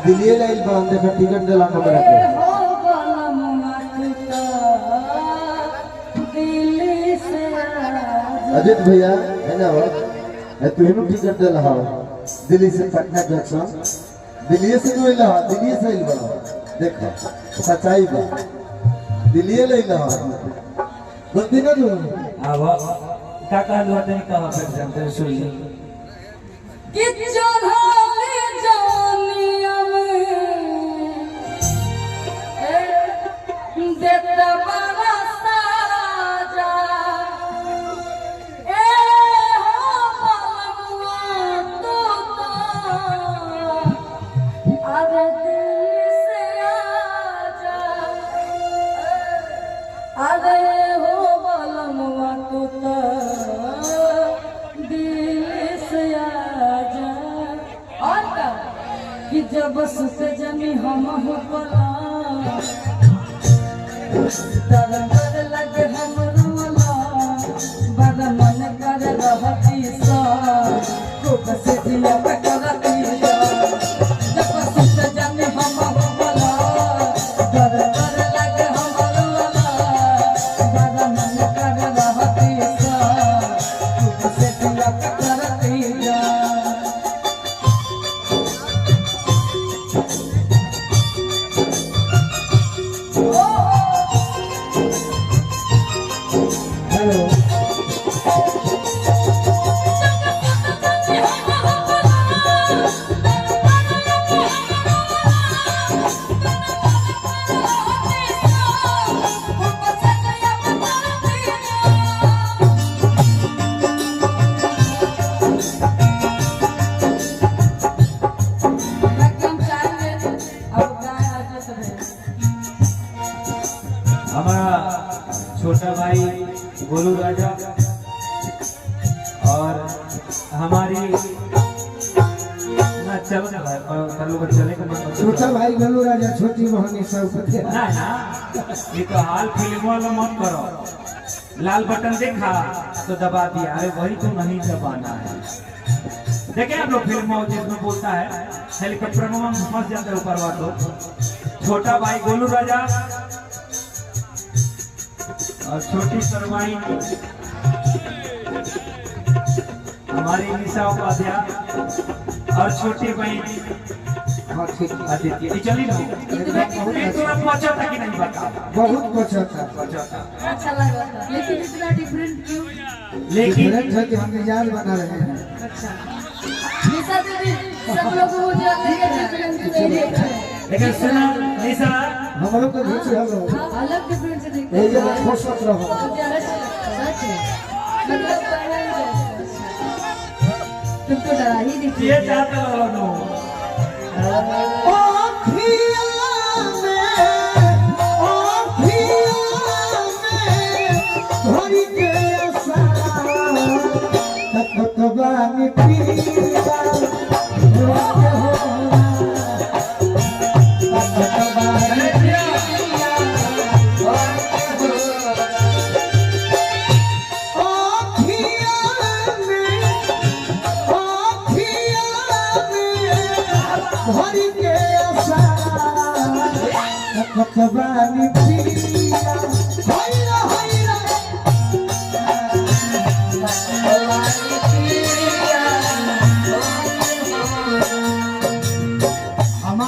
दिल्ली लाइल बंद देखा टिकट दिला हमरा के अजित भैया है ना वो तू ही टिकट दिला हो दिल्ली से पटना जंक्शन दिल्ली से जो इला दिल्ली से इल बा देखो सच्चाई बा दिल्ली ले इला गलती ना तू अब काका लोटन कहा फिर जानते सुन कि चढ़ाले जानिया में देता बड़ा साजा ए हो बलमुआ तो अरे दिल से आजा अरे हो बलमुआ तो कि जब सुत जमी हम हो पला दरबार लगे हम रोला बड़ा मन कर रहती सा को बस दिया करती जब सुत जमी हम हो पला दरबार लगे हम रोला बड़ा मन कर रहती सा को बस दिया करती हमारा छोटा भाई गोलू राजा और हमारी ना चलो चले छोटा भाई गोलू राजा छोटी मोहनी सब ना ना ये तो हाल फिल्मों में मत करो लाल बटन देखा तो दबा दिया अरे वही तो नहीं दबाना है देखे आप लोग फिल्मों जिसमें बोलता है हेलीकॉप्टर में फंस जाते ऊपर तो छोटा भाई गोलू राजा और छोटी शर्माई हमारी निशा उपाध्याय और छोटी बहन आदित्य चली ना पहुंचा था कि नहीं बता बहुत पहुंचा था अच्छा लगा था लेकिन इतना डिफरेंट क्यों लेकिन हम मिजाज बना रहे हैं अच्छा निशा दीदी सब लोग मुझे लगे डिफरेंट नहीं देखते लेकिन सुना निशा हम लोग तो बीच हम लोग अलग डिफरेंट देखते ये जब खुश रहो सच है मतलब तुम तो डरा ही दिखती ये चाहते हो नो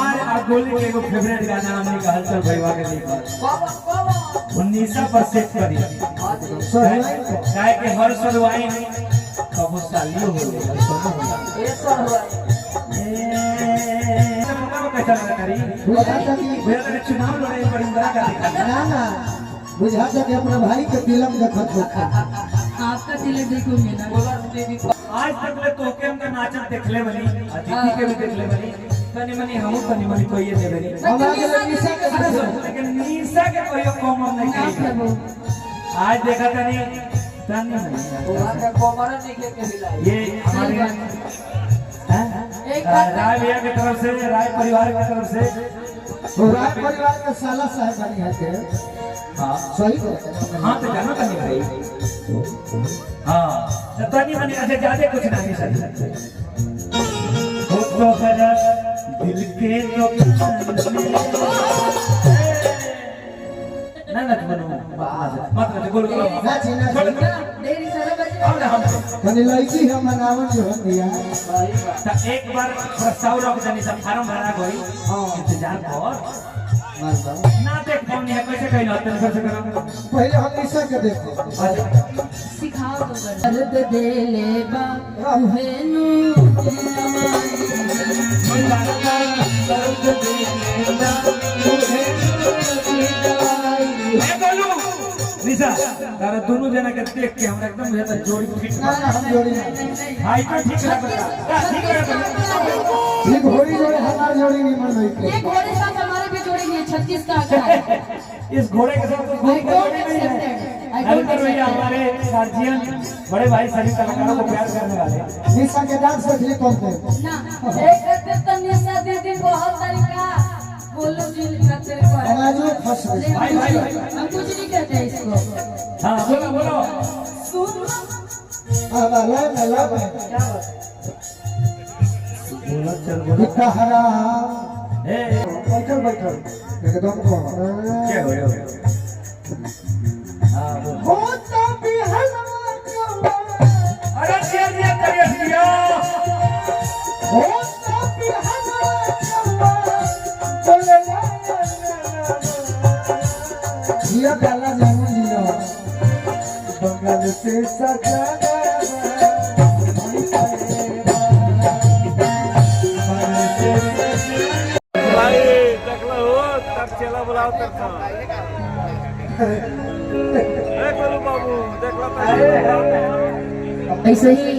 फेवरेट गाना हमने कहा चल भैया के देखा 19 पर सेट करी गाय के हर सरवाई कबो सालियो हो ये कैसा लगा करी मेरा चुनाव लड़े बड़ी बड़ा का देखा ना बुझा था कि अपना भाई के दिलम देखत होखा आपका दिल देखूंगे ना आज तक ले तोके हमके नाचत देखले बनी अतिथि के भी देखले बनी तनी मनी हम तनी मनी कोई ये देबे लेकिन निशा के कोई कॉमन नहीं करी आज देखा तनी ये हमारे राय भैया की तरफ से राय परिवार की तरफ से राय परिवार के साला साहब बनी है के हाँ सही हाँ तो जाना तनी भाई हाँ तनी मनी अच्छा ज्यादा कुछ नहीं सही तो दिल के दुकान में ना बनो मत बोल बोलो ना चीना देरी सारा बजे कनी लड़की हम मनावन जो दिया एक बार प्रस्ताव रख देनी सब फार्म भरा गई इंतजार कर ना देख कौन है कैसे कहीं होते हैं कैसे करो पहले हम निशा के देखो सिखाओ तो दर्द दे ले बा हेनु निशा तारा दोनों जना के देख के हमरा एकदम ये तो जोड़ी फिट ना हम जोड़ी हाई तो ठीक लगता ठीक लगता ये घोड़ी जोड़े हमार जोड़ी नहीं मन होई ये घोड़े साथ हमारे भी जोड़ी नहीं है 36 का आंकड़ा है इस घोड़े के साथ तो घोड़ी का जोड़ी नहीं है अरे भैया हमारे गार्जियन बड़े भाई सभी कलाकारों को प्यार करने वाले निशा के डांस देख लिए कौन थे ना एक करते तो निशा दीदी बहुत तरीका बोलो जी करते को है आवाजों फंस गई भाई हम कुछ नहीं कहते इसको हां बोलो बोलो सुन आवा ला क्या बात बोलो चल बोलो कितना हरा ए बैठल बैठल एकदम को क्या हो रहा है हां होता भी हलवा अरे दिया करिए दिया होता भी हलवा बोले ला जिया काला जामु जिया बंगाल से सजना भाई देखला हो तब चला बुलाओ तब बोलो बाबू देखला ऐसे ही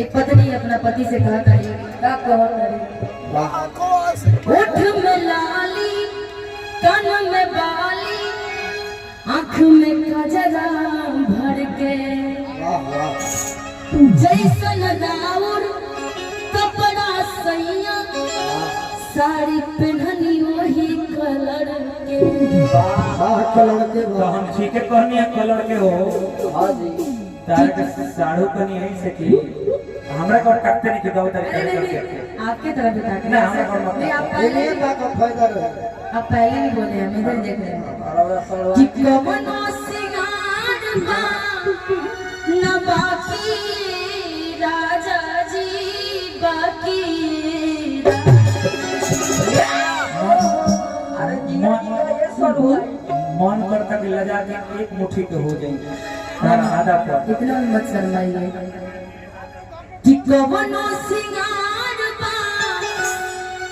एक पत्नी अपना पति से कहा करी का कहो करी होठ में लाली कान में बाली आँख में कजरा भर के जैसन राउर कपड़ा सैया साड़ी पहननी वही कलर के कलर के तो हम ठीक है कहनी है कलर के हो तारे के साड़ू कनी है से कि हमरा को टकते नहीं किदाओ तारे करके आपके तरफ बता के ना, हमरा को मत- नहीं, आप ये पहले का फायदा रहे आप पहले ही बोले हम इधर देख रहे हैं कि कवनो सिंगार बा न बाकी राजा जी बाकी मन करता कि लजा के एक मुट्ठी के हो जाए तारा आधा पर इतना मत शर्माइए कि कवनो सिंगार